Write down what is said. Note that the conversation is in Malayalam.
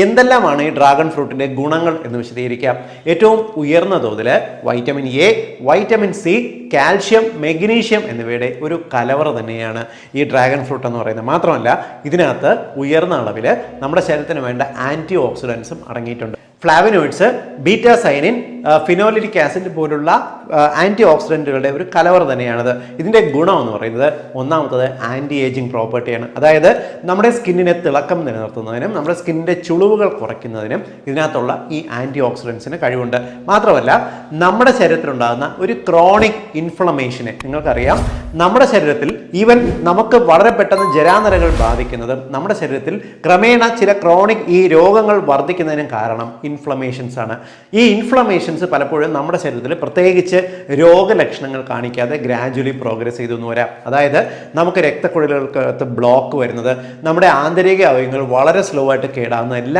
എന്തെല്ലാമാണ് ഈ ഡ്രാഗൺ ഫ്രൂട്ടിന്റെ ഗുണങ്ങൾ എന്ന് വിശദീകരിക്കാം. ഏറ്റവും ഉയർന്ന തോതിൽ vitamin A, vitamin C, calcium, magnesium എന്നിവയുടെ ഒരു കലവറ തന്നെയാണ് ഈ ഡ്രാഗൺ ഫ്രൂട്ട് എന്ന് പറയുന്നത്. മാത്രമല്ല ഇതിനകത്ത് ഉയർന്ന അളവിൽ നമ്മുടെ ശരീരത്തിന് വേണ്ട ആന്റി ഓക്സിഡൻസും അടങ്ങിയിട്ടുണ്ട്. ഫ്ലാവനോയിഡ്സ്, ബീറ്റാ സൈനിൻ, ഫിനോലിക് ആസിഡ് പോലുള്ള ആന്റി ഓക്സിഡന്റുകളുടെ ഒരു കലവറ തന്നെയാണിത്. ഇതിന്റെ ഗുണം എന്ന് പറയുന്നത് ഒന്നാമത്തത് ആന്റി ഏജിങ് പ്രോപ്പർട്ടിയാണ്. അതായത് നമ്മുടെ സ്കിന്നിനെ തിളക്കം നിലനിർത്തുന്നതിനും നമ്മുടെ സ്കിന്നിന്റെ ചുളിവുകൾ കുറയ്ക്കുന്നതിനും ഇതിനകത്തുള്ള ഈ ആന്റി ഓക്സിഡൻസിന് കഴിവുണ്ട്. മാത്രമല്ല നമ്മുടെ ശരീരത്തിലുണ്ടാകുന്ന ഒരു ക്രോണിക് ഇൻഫ്ലമേഷനെ, നിങ്ങൾക്കറിയാം നമ്മുടെ ശരീരത്തിൽ ഈവൻ നമുക്ക് വളരെ പെട്ടെന്ന് ജരാനരകൾ ബാധിക്കുന്നതും നമ്മുടെ ശരീരത്തിൽ ക്രമേണ ചില ക്രോണിക് ഈ രോഗങ്ങൾ വർദ്ധിക്കുന്നതിനും കാരണം ഇൻഫ്ലമേഷൻസ് ആണ്. ഈ ഇൻഫ്ലമേഷൻസ് പലപ്പോഴും നമ്മുടെ ശരീരത്തിൽ പ്രത്യേകിച്ച് രോഗലക്ഷണങ്ങൾ കാണിക്കാതെ ഗ്രാജുവലി പ്രോഗ്രസ് ചെയ്തു എന്ന് വരാം. അതായത് നമുക്ക് രക്തക്കുഴലുകൾക്ക് ബ്ലോക്ക് വരുന്നത്, നമ്മുടെ ആന്തരിക അവയവങ്ങൾ വളരെ സ്ലോ ആയിട്ട് കേടാവുന്ന എല്ലാം